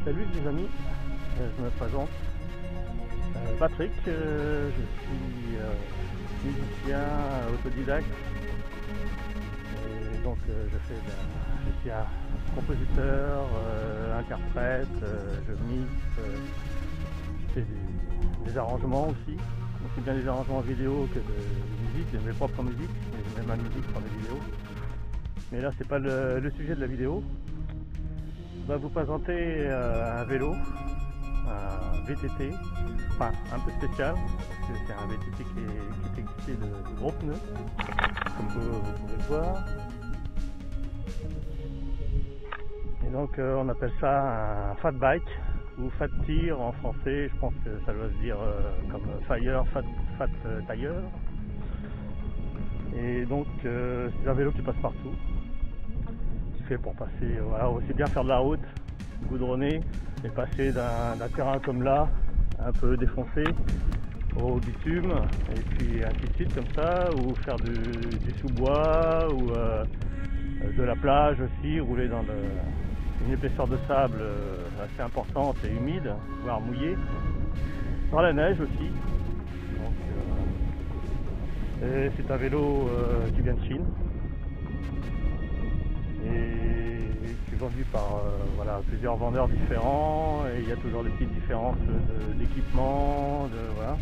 Salut les amis, je me présente, Patrick, je suis musicien autodidacte et donc je suis un compositeur, interprète, je mixe, je fais des arrangements aussi bien des arrangements vidéo que de musique, de mes propres musiques, et même ma musique sur les vidéos. Mais là c'est pas le sujet de la vidéo. Je vais vous présenter un vélo, un VTT, enfin un peu spécial, parce que c'est un VTT qui est équipé de gros pneus, comme vous pouvez le voir. Et donc on appelle ça un fat bike, ou fat tire en français, je pense que ça doit se dire comme fire, fat tire. Et donc c'est un vélo qui passe partout. Fait pour passer, voilà, aussi bien faire de la route, goudronner et passer d'un terrain comme là, un peu défoncé, au bitume, et puis ainsi de suite comme ça, ou faire du sous-bois, ou de la plage aussi, rouler dans une épaisseur de sable assez importante et humide, voire mouillée, dans la neige aussi. C'est un vélo qui vient de Chine. Et qui est vendu par voilà, plusieurs vendeurs différents, et il y a toujours des petites différences d'équipement, voilà.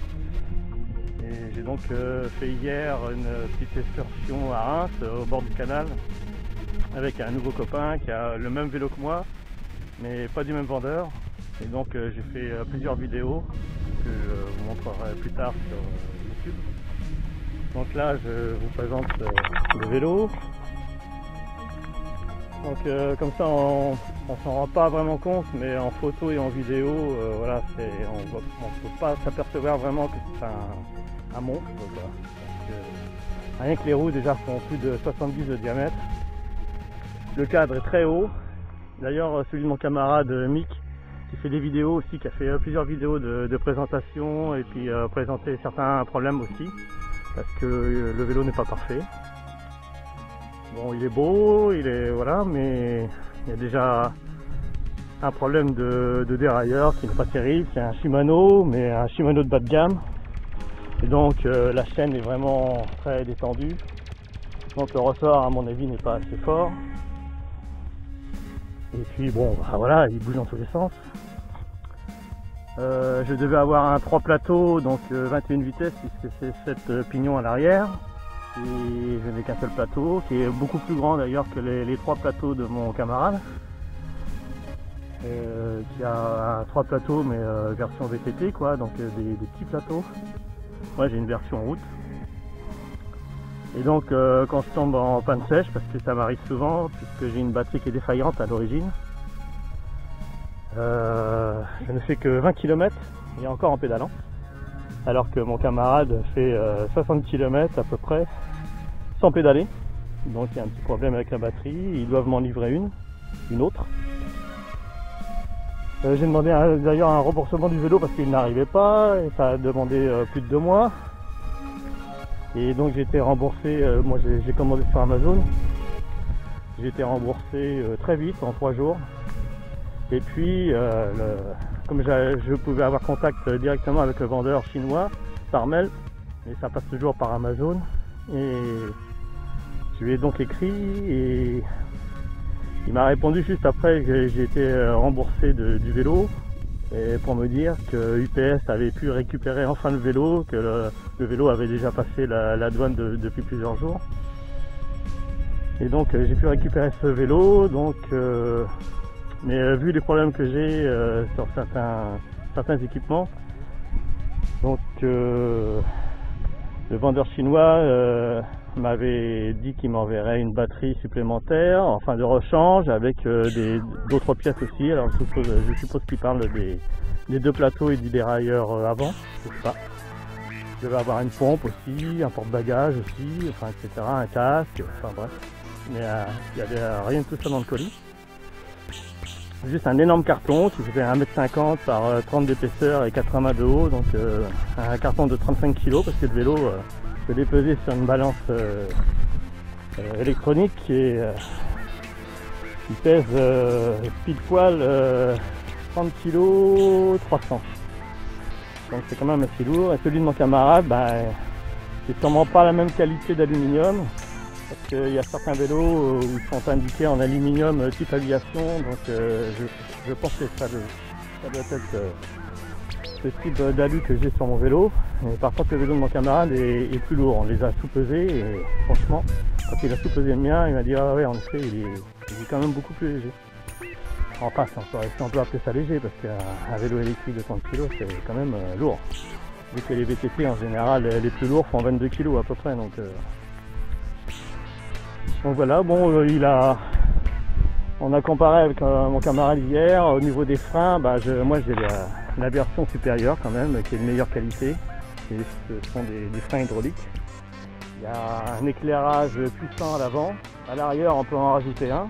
Et j'ai donc fait hier une petite excursion à Reims, au bord du canal, avec un nouveau copain qui a le même vélo que moi, mais pas du même vendeur. Et donc j'ai fait plusieurs vidéos que je vous montrerai plus tard sur YouTube. Donc là je vous présente le vélo. Donc comme ça on s'en rend pas vraiment compte, mais en photo et en vidéo, voilà, on ne peut pas s'apercevoir vraiment que c'est un monstre, quoi. Parce que rien que les roues déjà font plus de 70 de diamètre. Le cadre est très haut. D'ailleurs celui de mon camarade Mick, qui fait des vidéos aussi, qui a fait plusieurs vidéos de présentation et puis présenter certains problèmes aussi, parce que le vélo n'est pas parfait. Bon, il est beau, voilà, mais il y a déjà un problème de dérailleur qui n'est pas terrible. C'est un Shimano, mais un Shimano de bas de gamme. Et donc la chaîne est vraiment très détendue. Donc le ressort, à mon avis, n'est pas assez fort. Et puis bon, bah, voilà, il bouge dans tous les sens. Je devais avoir un 3 plateaux, donc 21 vitesses, puisque c'est 7 pignons à l'arrière. Et je n'ai qu'un seul plateau, qui est beaucoup plus grand d'ailleurs que les 3 plateaux de mon camarade, qui a 3 plateaux mais version VTT, quoi, donc des petits plateaux. Moi j'ai une version route. Et donc quand je tombe en panne sèche, parce que ça m'arrive souvent, puisque j'ai une batterie qui est défaillante à l'origine, je ne fais que 20 km et encore en pédalant. Alors que mon camarade fait 60 km à peu près sans pédaler. Donc il y a un petit problème avec la batterie, ils doivent m'en livrer une autre. J'ai demandé d'ailleurs un remboursement du vélo parce qu'il n'arrivait pas, et ça a demandé plus de 2 mois. Et donc j'ai été remboursé, moi j'ai commandé sur Amazon, j'ai été remboursé très vite, en 3 jours. Et puis comme je pouvais avoir contact directement avec le vendeur chinois par mail, et ça passe toujours par Amazon, et je lui ai donc écrit et il m'a répondu juste après que j'ai été remboursé du vélo, et pour me dire que UPS avait pu récupérer enfin le vélo, que le vélo avait déjà passé la douane depuis plusieurs jours. Et donc j'ai pu récupérer ce vélo, donc mais vu les problèmes que j'ai sur certains équipements, donc le vendeur chinois m'avait dit qu'il m'enverrait une batterie supplémentaire en fin de rechange avec d'autres pièces aussi. Alors je suppose qu'il parle des 2 plateaux et du dérailleur avant, je sais pas. Je devais avoir une pompe aussi, un porte-bagages aussi, enfin etc., un casque, enfin bref. Mais il n'y avait rien de tout ça dans le colis. Juste un énorme carton qui faisait 1,50 m par 30 d'épaisseur et 80 de haut, donc un carton de 35 kg, parce que le vélo se dépeser sur une balance électronique et il pèse pile poil 30 kg 300. Donc c'est quand même assez lourd. Et celui de mon camarade, c'est sûrement pas la même qualité d'aluminium. Parce qu'il y a certains vélos où ils sont indiqués en aluminium type aviation. Donc je pense que ça doit être ce type d'alu que j'ai sur mon vélo. Et par contre le vélo de mon camarade est plus lourd. On les a sous-pesés et franchement, quand il a sous-pesé le mien, il m'a dit ah ouais en effet il est quand même beaucoup plus léger. Enfin si on peut appeler ça léger parce qu'un vélo électrique de 30 kg c'est quand même lourd. Vu que les VTT en général les plus lourds font 22 kg à peu près. Donc voilà, bon on a comparé avec mon camarade hier. Au niveau des freins, moi j'ai la version supérieure quand même qui est de meilleure qualité. Et ce sont des freins hydrauliques. Il y a un éclairage puissant à l'avant. À l'arrière on peut en rajouter un.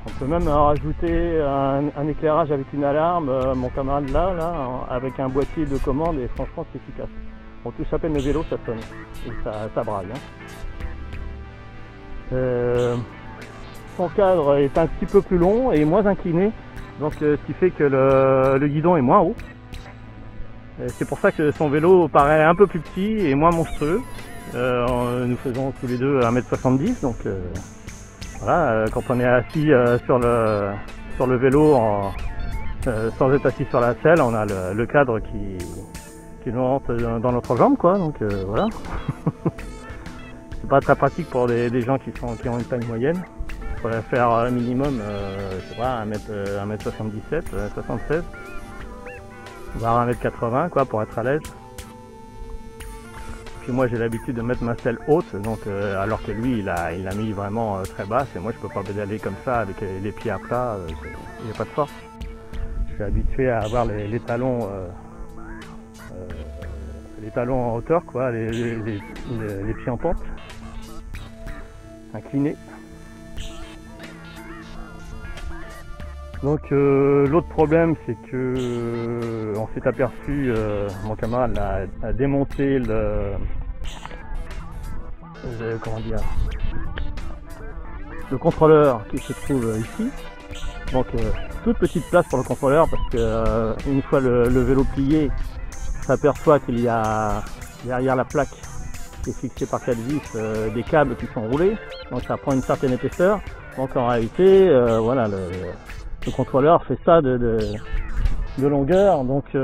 On peut même rajouter un éclairage avec une alarme. Mon camarade là, avec un boîtier de commande et franchement c'est efficace. On touche à peine le vélo, ça sonne et ça braille. Son cadre est un petit peu plus long et moins incliné, donc ce qui fait que le guidon est moins haut. C'est pour ça que son vélo paraît un peu plus petit et moins monstrueux. Nous faisons tous les deux 1m70, donc voilà, quand on est assis sur le vélo sans être assis sur la selle, on a le cadre qui nous rentre dans notre jambe, quoi, donc voilà. C'est pas très pratique pour des gens qui ont une taille moyenne. Il faudrait faire minimum, je sais pas, 1m77, 76, voire 1m80 quoi, pour être à l'aise. Puis moi j'ai l'habitude de mettre ma selle haute, donc alors que lui il l'a mis vraiment très basse et moi je peux pas pédaler comme ça avec les pieds à plat, il n'y a pas de force. Je suis habitué à avoir les talons en hauteur, quoi, les pieds en pente, inclinés. Donc l'autre problème c'est que on s'est aperçu, mon camarade a démonté le contrôleur qui se trouve ici. Donc toute petite place pour le contrôleur parce que une fois le vélo plié, on s'aperçoit qu'il y a derrière la plaque qui est fixée par 4 vis des câbles qui sont roulés. Donc ça prend une certaine épaisseur. Donc en réalité, voilà, le contrôleur fait ça de longueur. Donc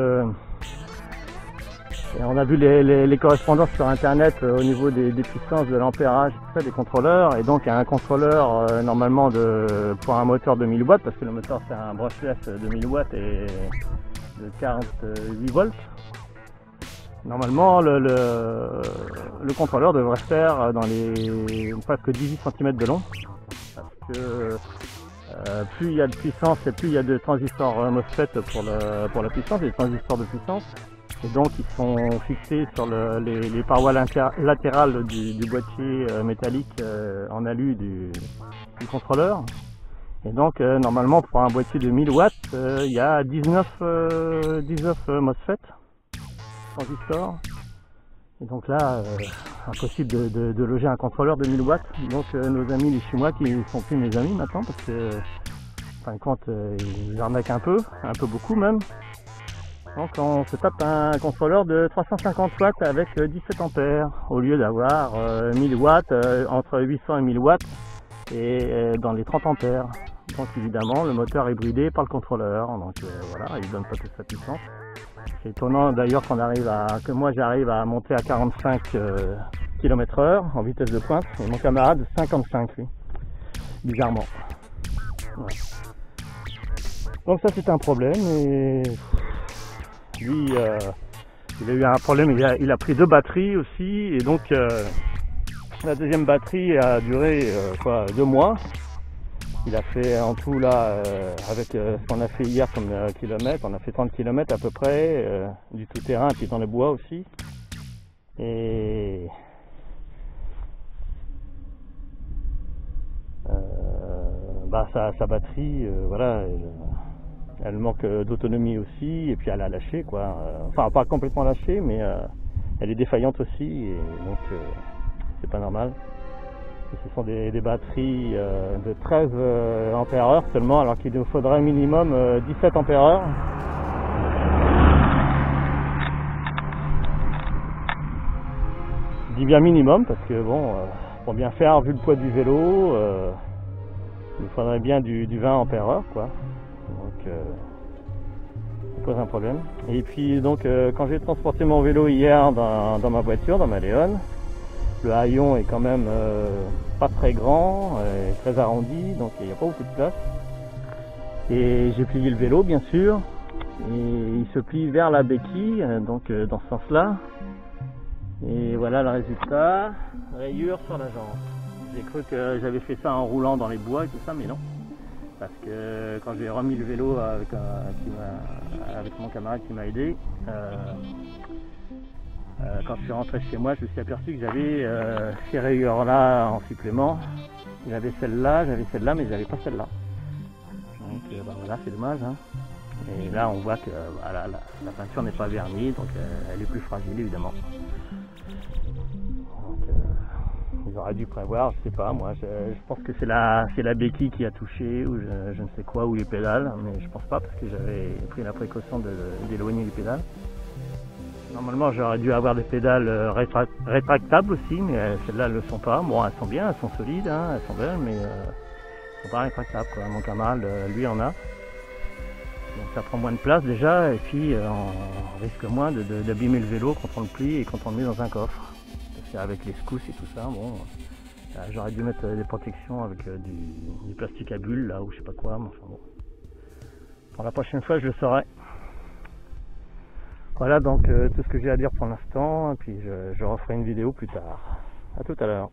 et on a vu les correspondances sur internet au niveau des puissances, de l'ampérage, tout ça, des contrôleurs. Et donc un contrôleur normalement pour un moteur de 1000 watts, parce que le moteur c'est un brushless de 1000 watts et de 48 volts. Normalement le contrôleur devrait faire dans les presque 18 cm de long. Parce que plus il y a de puissance et plus il y a de transistors MOSFET pour la puissance, des transistors de puissance. Et donc ils sont fixés sur les parois latérales du boîtier métallique en alu du contrôleur. Et donc normalement pour un boîtier de 1000 watts, il y a 19 MOSFET transistors. Et donc là, impossible de loger un contrôleur de 1000 watts. Donc nos amis les Chinois qui ne sont plus mes amis maintenant parce que en fin de compte ils arnaquent un peu beaucoup même. Donc on se tape un contrôleur de 350 watts avec 17 ampères au lieu d'avoir 1000 watts, entre 800 et 1000 watts et dans les 30 ampères. Donc évidemment le moteur est bridé par le contrôleur, donc voilà, il donne pas toute sa puissance. C'est étonnant d'ailleurs que moi j'arrive à monter à 45 km/h en vitesse de pointe et mon camarade 55 lui, bizarrement. Ouais. Donc ça c'est un problème et lui il a eu un problème, il a pris 2 batteries aussi et donc la deuxième batterie a duré 2 mois. Il a fait en tout là, avec ce qu'on a fait hier comme kilomètres, on a fait 30 km à peu près, du tout terrain puis dans les bois aussi. Et sa batterie, voilà, elle manque d'autonomie aussi et puis elle a lâché quoi. Enfin pas complètement lâché mais elle est défaillante aussi et donc c'est pas normal. Et ce sont des batteries de 13 ampères-heure seulement, alors qu'il nous faudrait minimum 17 ampères-heure. Je dis bien minimum parce que bon, pour bien faire, vu le poids du vélo, il nous faudrait bien du 20 ampères-heure, quoi. Donc ça pose un problème. Et puis donc quand j'ai transporté mon vélo hier dans ma voiture, dans ma Léon, le haillon est quand même pas très grand, très arrondi, donc il n'y a pas beaucoup de place. Et j'ai plié le vélo bien sûr, et il se plie vers la béquille, donc dans ce sens-là. Et voilà le résultat, rayure sur la jambe. J'ai cru que j'avais fait ça en roulant dans les bois et tout ça, mais non. Parce que quand j'ai remis le vélo avec mon camarade qui m'a aidé, quand je suis rentré chez moi, je me suis aperçu que j'avais ces rayures-là en supplément. J'avais celle-là, mais j'avais pas celle-là. Donc bah voilà, c'est dommage. Hein. Et là, on voit que voilà, la peinture n'est pas vernie, donc elle est plus fragile évidemment. Donc, ils auraient dû prévoir, je sais pas, moi, je pense que c'est la béquille qui a touché, ou je ne sais quoi, ou les pédales, mais je pense pas parce que j'avais pris la précaution d'éloigner les pédales. Normalement, j'aurais dû avoir des pédales rétractables aussi, mais celles-là ne le sont pas. Bon, elles sont bien, elles sont solides, hein, elles sont belles, mais elles ne sont pas rétractables, quoi. Mon camarade, lui, en a. Donc ça prend moins de place déjà, et puis on risque moins d'abîmer le vélo quand on le plie et quand on le met dans un coffre. Parce qu'avec les secousses et tout ça, bon, j'aurais dû mettre des protections avec du plastique à bulles, là, ou je sais pas quoi, mais enfin bon. Pour la prochaine fois, je le saurai. Voilà donc tout ce que j'ai à dire pour l'instant, et puis je referai une vidéo plus tard. À tout à l'heure.